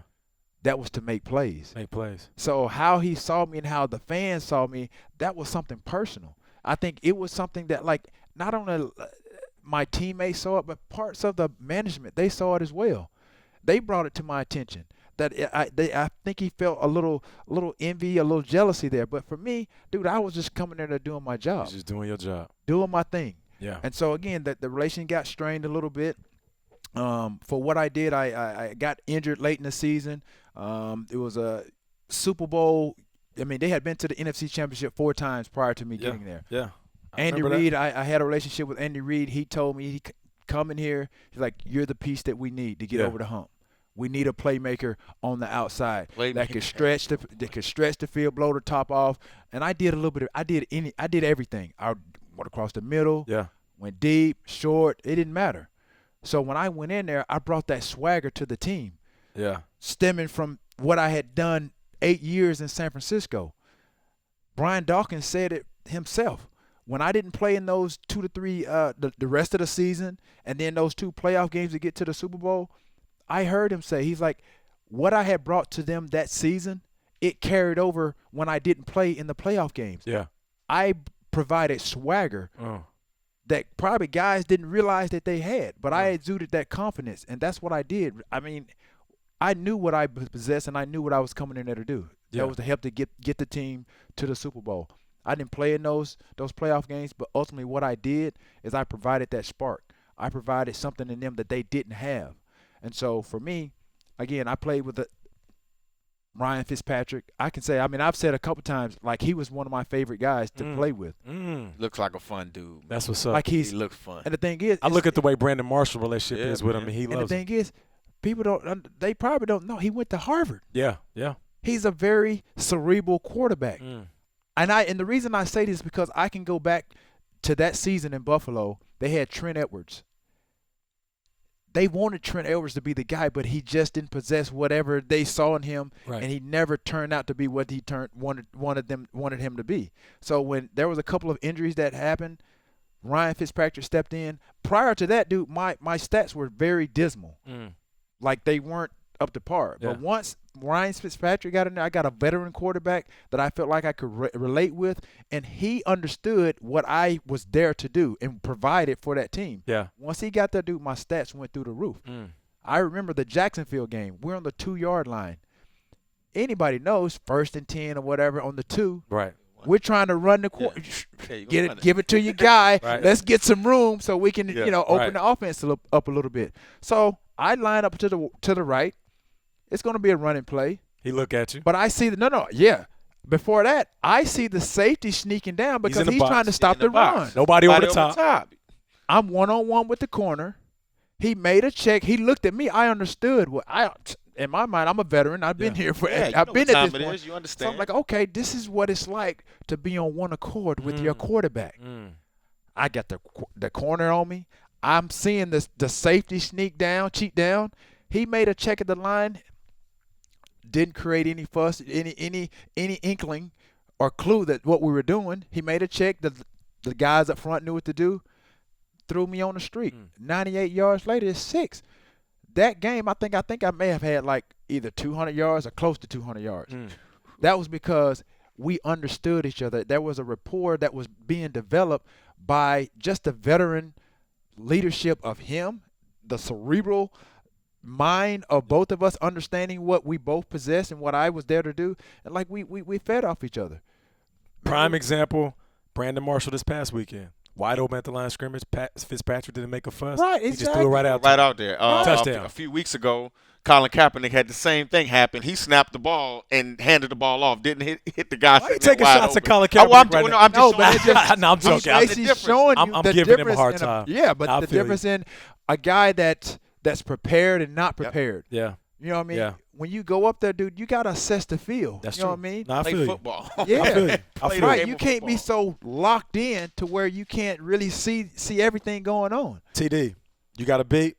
That was to make plays. Make plays. So how he saw me and how the fans saw me, that was something personal. I think it was something that, like, not only my teammates saw it, but parts of the management, they saw it as well. They brought it to my attention that I think he felt a little envy, a little jealousy there. But for me, dude, I was just coming there to doing my job. You're just doing your job. Doing my thing. Yeah. And so, again, the relation got strained a little bit. For what I did, I got injured late in the season. It was a Super Bowl. I mean, they had been to the NFC Championship 4 times prior to me getting there. Yeah. Andy Reid, I had a relationship with Andy Reid. He told me, he come in here. He's like, you're the piece that we need to get over the hump. We need a playmaker on the outside that could stretch the field, blow the top off. And I did a little bit. I did everything. I went across the middle. Yeah. Went deep, short. It didn't matter. So when I went in there, I brought that swagger to the team. Yeah. Stemming from what I had done 8 years in San Francisco. Brian Dawkins said it himself. When I didn't play in those 2 to 3 the rest of the season, and then those 2 playoff games to get to the Super Bowl, I heard him say, he's like, what I had brought to them that season, it carried over when I didn't play in the playoff games. Yeah. I provided swagger that probably guys didn't realize that they had, but I exuded that confidence, and that's what I did. I mean, I knew what I possessed, and I knew what I was coming in there to do. Yeah. That was to help to get the team to the Super Bowl. I didn't play in those playoff games, but ultimately what I did is I provided that spark. I provided something in them that they didn't have. And so for me, again, I played with Ryan Fitzpatrick. I can say, I mean, I've said a couple times, like, he was one of my favorite guys to play with. Looks like a fun dude. That's what's up. Like he looks fun. And the thing is, I look at the way Brandon Marshall relationship is with him, and he loves And the thing is, people they probably don't know he went to Harvard. Yeah, yeah. He's a very cerebral quarterback. And the reason I say this is because I can go back to that season in Buffalo. They had Trent Edwards. They wanted Trent Edwards to be the guy, but he just didn't possess whatever they saw in him, and he never turned out to be what he wanted him to be. So when there was a couple of injuries that happened, Ryan Fitzpatrick stepped in. Prior to that, dude, my stats were very dismal. Like, they weren't up to par. Yeah. But once Ryan Fitzpatrick got in there, I got a veteran quarterback that I felt like I could relate with, and he understood what I was there to do and provided for that team. Yeah. Once he got there, dude, my stats went through the roof. I remember the Jacksonville game. We're on the 2-yard line. Anybody knows 1st and 10 or whatever on the 2. Right. We're trying to run the court. Give it to your guy. Let's get some room so we can, open the offense up a little bit. So I line up to the right. It's going to be a running play. He look at you. But I see Before that, I see the safety sneaking down because he's trying to stop the run. Nobody over the top. I'm one-on-one with the corner. He made a check. He looked at me. I understood in my mind, I'm a veteran. I've been here for. I've been at this point. You understand? So I'm like, okay, this is what it's like to be on one accord with your quarterback. I got the corner on me. I'm seeing the safety cheat down. He made a check at the line. didn't create any fuss, any inkling or clue that what we were doing. He made a check. The guys up front knew what to do. Threw me on the street. 98 yards later, it's 6. That game, I think I may have had like either 200 yards or close to 200 yards. That was because we understood each other. There was a rapport that was being developed by just the veteran leadership of him, the cerebral mind of both of us understanding what we both possess and what I was there to do. And like we fed off each other. Prime example, Brandon Marshall this past weekend. Wide open at the line of scrimmage. Fitzpatrick didn't make a fuss. Right, He just threw it right out there. Touchdown. A few weeks ago, Colin Kaepernick had the same thing happen. He snapped the ball and handed the ball off. Didn't hit the guy. Why you taking wide shots at open. Colin Kaepernick right now? I'm just but showing- No, I'm joking. He's showing you I'm the giving him a difference hard in time. Yeah, but I the feel you. difference in a guy that's prepared and not prepared. Yeah, You know what I mean? Yeah. When you go up there, dude, you got to assess the field. that's you know true. what I mean? No, I play feel you. football. Yeah. I feel you. I Play feel the Right, game you of can't be football. so locked in to where you can't really see everything going on. TD, you got a beat?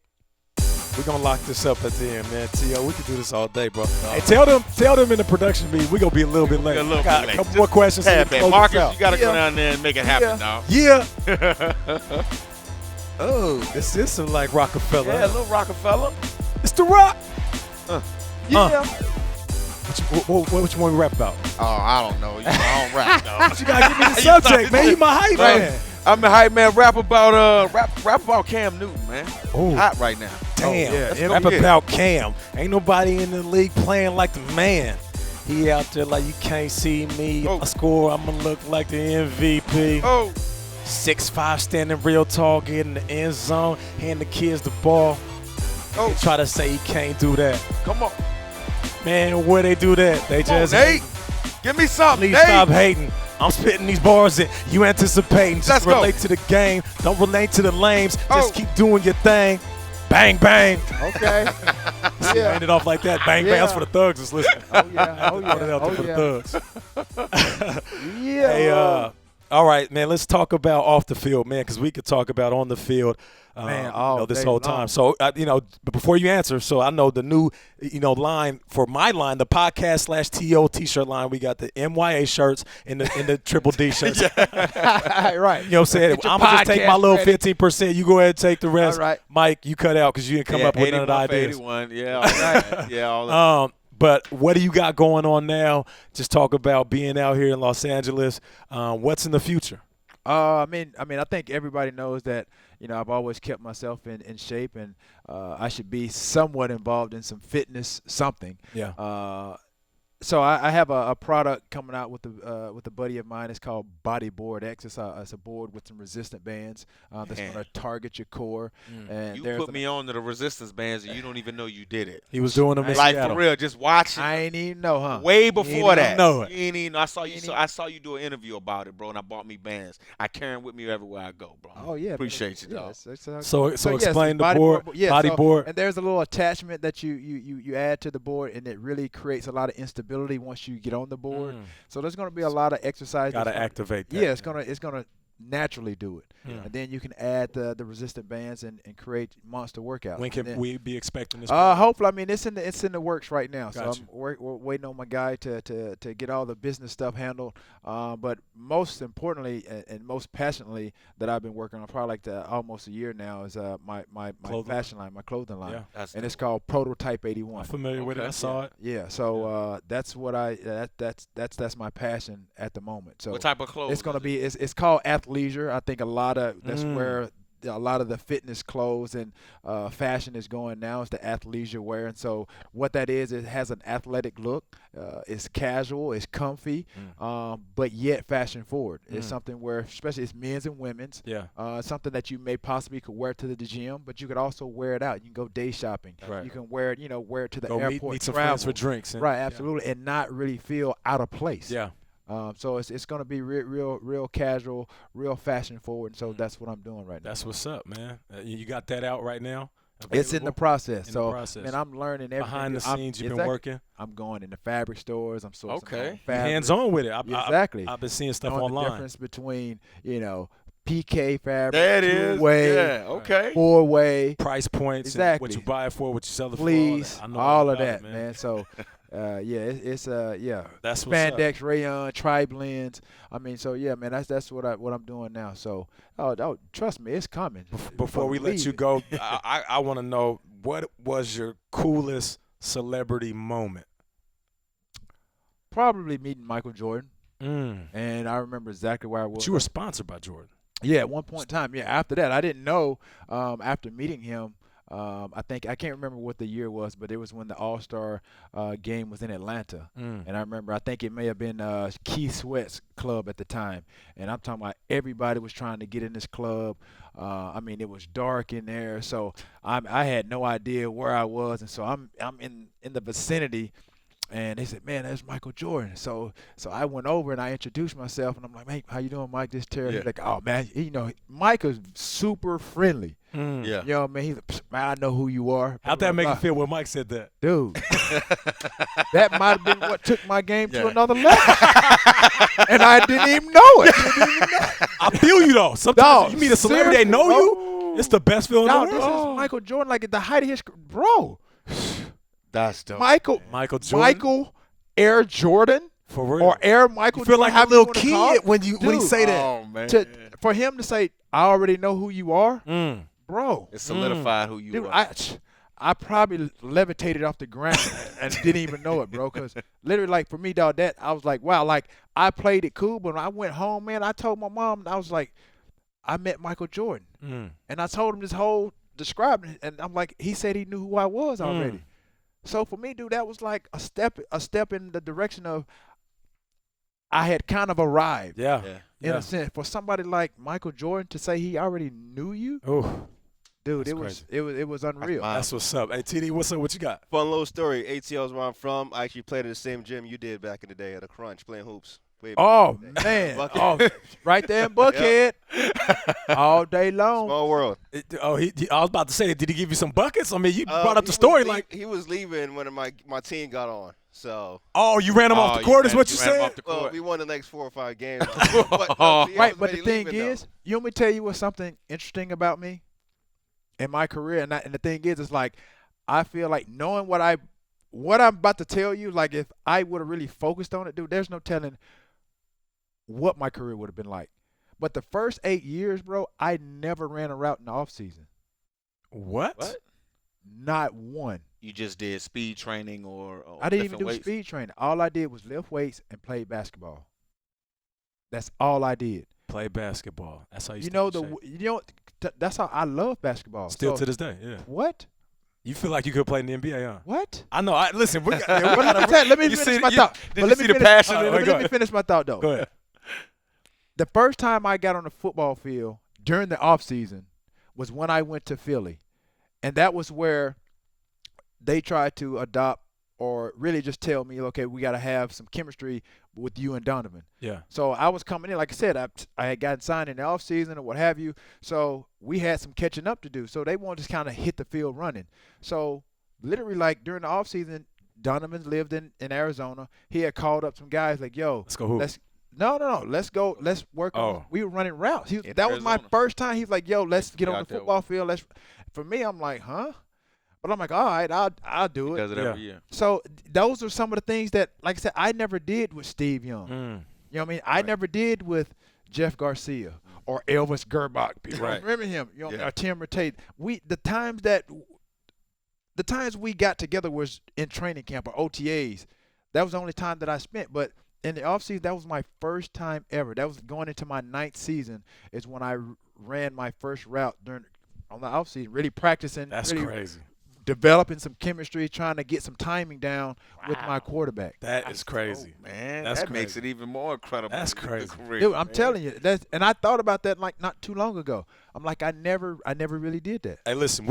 We're going to lock this up at the end, man. T.O., we can do this all day, bro. Hey, tell them in the production meeting we're going to be a little bit late. A little Got bit a late. couple more questions. so we Have can it. close Marcus, this out. you got to Yeah. go down there and make it happen, dog. Yeah. Oh, this is some like Rockefeller. Yeah, a little Rockefeller. It's The Rock. Yeah. What you want to rap about? Oh, I don't know. I don't rap, dog. You got to give me the subject, man. You my hype man. I'm the hype man. Rap about Cam Newton, man. Oh. Hot right now. Damn. Let's go Rap get it. about Cam. Ain't nobody in the league playing like the man. He out there like you can't see me. Oh. I score, I'm going to look like the MVP. Oh, 6'5", standing real tall, getting the end zone, hand the kids the ball. oh, They try to say he can't do that. come on. Man, where they do that? They Come on, just Nate. Give me something, please Nate. stop hating. I'm spitting these bars and you anticipating. Just Let's go. relate to the game. Don't relate to the lames. Oh. Just keep doing your thing. Bang, bang. Okay. Yeah. End it off like that. Bang, bang. Yeah. That's for the thugs that's listening. Oh yeah. Oh Put it out yeah. there for the thugs. Yeah. Hey, all right, man. Let's talk about off the field, man, because we could talk about on the field, Man, all this day whole long. time. So, but before you answer, so I know the new, line for my line, the podcast /TO T-shirt line. We got the MYA shirts and the Triple D shirts. right. You know what I'm saying? Get your I'm gonna just take my podcast little ready. 15%. You go ahead and take the rest. All right. Mike, you cut out because you didn't come up with none of the 81 for ideas. 81. Yeah, all that. Yeah, all that. But what do you got going on now? Just talk about being out here in Los Angeles. What's in the future? I mean, I think everybody knows that, I've always kept myself in shape, and I should be somewhat involved in some fitness, something. Yeah. So I have a product coming out with a buddy of mine. It's called Bodyboard X. It's a board with some resistant bands that's going to target your core. And You there's put me on to the resistance bands and you don't even know you did it. He was doing them in Like, Seattle. for real, just watching. I ain't even know, huh? Way before even that. know it. You ain't even know. I saw you do an interview about it, bro, and I bought me bands. I carry them with me everywhere I go, bro. Oh yeah, Appreciate you, dog. So yes, explain the body board. Yeah, body so- board. And there's a little attachment that you add to the board, and it really creates a lot of instability once you get on the board. So there's going to be a lot of exercise. Got to that's gonna- activate that. Yeah, it's gonna naturally do it, Yeah. and then you can add the resistant bands and create monster workouts. When And can then- we be expecting this? hopefully, I mean it's in the works right now. So Gotcha. I'm we're waiting on my guy to get all the business stuff handled. But most importantly and most passionately that I've been working on probably almost a year now is my Clothing fashion line, my clothing line, Yeah. and it's called Prototype 81. I'm familiar with it. I Okay. saw it. Yeah, so that's what that's my passion at the moment. So What type of clothes? it's gonna is be it's called athleisure. I think that's where a lot of the fitness clothes and fashion is going now is the athleisure wear. And so what that is, it has an athletic look. It's casual, it's comfy, but yet fashion forward. It's something where, especially it's men's and women's. Yeah. Something that you may possibly could wear to the gym, but you could also wear it out. You can go day shopping. Right. You can wear it, wear it to the Go airport. meet some travel. friends for drinks. Right, absolutely, and not really feel out of place. Yeah. So it's going to be real casual, real fashion forward. So that's what I'm doing right now. That's what's up, man. You got that out right now? It's in the process. In so the process. man, I'm learning everything. Behind the scenes, you've been exactly. working. I'm going into fabric stores. I'm sourcing Okay. my own You're fabric. hands-on with it. Exactly. I've been seeing stuff Knowing online. The difference between PK fabric, That is. two-way, Yeah. Okay. four-way, Price points, and Exactly. what you buy it for, what you sell it fleece, for. I know all of about that, it, man. So It's That's what's up. spandex, rayon, tri-blends. I mean, so yeah, man, that's what I'm doing now. So, trust me, it's coming. Before we let you go, I want to know, what was your coolest celebrity moment? Probably meeting Michael Jordan, Mm. and I remember exactly where I was. But you were sponsored by Jordan. Yeah, at one point in time. Yeah, after that, I didn't know. After meeting him, I can't remember what the year was, but it was when the All-Star game was in Atlanta. And I think it may have been Keith Sweat's club at the time. And I'm talking about everybody was trying to get in this club. I mean, it was dark in there, so I had no idea where I was, and so I'm in the vicinity. And they said, "Man, that's Michael Jordan." So I went over and I introduced myself, and I'm like, "Hey, how you doing, Mike? This is Terrell." Yeah. He's like, "Oh man, Mike is super friendly." Mm. Yeah. You know what I mean? He's like, "Man, I know who you are." How'd that make you feel when Mike said that? Dude? That might have been what took my game to Yeah. another level, and I didn't even know it. I feel you though. Sometimes you meet a celebrity, they know seriously, you. bro. It's the best feeling No, in the this world. is Michael Jordan, like at the height of his bro. That's dope. Michael Jordan. Air Jordan For real. or Air Michael. You feel Jordan, like a however little you wanna call kid it. when he Dude, say that. Oh man. For him to say, "I already know who you are," Mm. bro. It solidified who you Dude, are. I probably levitated off the ground and didn't even know it, bro. Because literally, like, for me, dog, that I was like, wow, like, I played it cool. But when I went home, man, I told my mom, I was like, I met Michael Jordan. Mm. And I told him this whole describing it. And I'm like, he said he knew who I was already. So for me, dude, that was like a step in the direction of I had kind of arrived. Yeah. In a sense, for somebody like Michael Jordan to say he already knew you, Oh, dude, That's it was unreal. that's what's up. Hey, TD, what's up? What you got? Fun little story. ATL is where I'm from. I actually played at the same gym you did back in the day at a Crunch playing hoops. Way back. Oh man! Buckhead. Right there in Buckhead, all day long. Small world. I was about to say, did he give you some buckets? I mean, you brought up the He story was like, he was leaving when my team got on. So oh, you ran him off the court is what you ran him said? off the well, court. we won the next 4 or 5 games. But, Right, but the thing is, you want me to tell you what's something interesting about me in my career, and the thing is, it's like I feel like knowing what I'm about to tell you, like if I would have really focused on it, dude, there's no telling what my career would have been like. But the first 8 years, bro, I never ran a route in the off season. What? Not one. You just did speed training or I didn't even lifting do weights? speed training. All I did was lift weights and play basketball. That's all I did. Play basketball. That's how you That's how I love basketball. Still So, to this day, yeah. what? You feel like you could play in the NBA, huh? What? I know. Listen, we got, Well, let me You finish see- my you- thought. did But you let me see the finish- passion all in right, it? let me- Go let me ahead. finish my thought, though. Go ahead. The first time I got on the football field during the off season was when I went to Philly, and that was where they tried to adopt or really just tell me, okay, we got to have some chemistry with you and Donovan. Yeah. So I was coming in, like I said, I had gotten signed in the offseason or what have you. So we had some catching up to do. So they wanted to kind of hit the field running. So literally, like during the offseason, Donovan lived in Arizona. He had called up some guys like, yo, Let's go hoop. No. Let's go. Let's work on. Oh. We were running routes. In That was my Arizona. first time. He's like, yo, let's get on out the there football field. For me, I'm like, huh? But I'm like, all right, I'll do it. Does it every year. So those are some of the things that, like I said, I never did with Steve Young. Mm. You know what I mean? I never did with Jeff Garcia or Elvis Gerbach. People Right. remember him? You know, Yeah. or Tim Tate. The times we got together was in training camp or OTAs. That was the only time that I spent. But in the offseason, that was my first time ever. That was going into my 9th season is when I ran my first route on the offseason, really practicing. That's really crazy. developing some chemistry, trying to get some timing down with my quarterback. That is crazy. Man, That's that makes crazy. it even more incredible. That's with the crazy. career, Dude, I'm man. telling you, and I thought about that like not too long ago. I'm like, I never really did that. Hey, listen,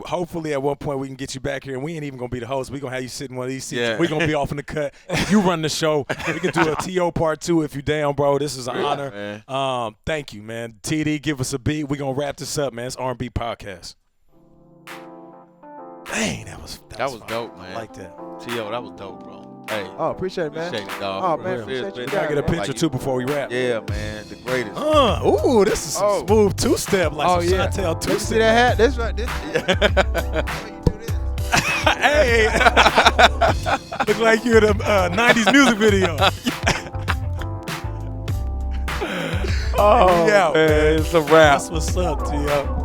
hopefully at one point we can get you back here, and we ain't even going to be the host. We're going to have you sit in one of these seats. Yeah. We're going to be off in the cut. You run the show. We can do a TO part 2 if you down, bro. This is an honor. man. Thank you, man. TD, give us a beat. We're going to wrap this up, man. It's R&B Podcast. Dang, that was was fire. dope, man. I like that. T.O., that was dope, bro. Hey, Oh, appreciate it, man. appreciate it, dog. Oh, For man, real. appreciate It's you been- guys, Can I get a man. picture, Like too, before we wrap? Yeah, man, the greatest. Ooh, this is some Oh. smooth two-step, like Oh some yeah. Chantel You see two-step. that hat? This right. This. How you do this? Hey, look like you're in a 90s music video. Oh, Yeah, man, it's a wrap. That's what's up, T.O.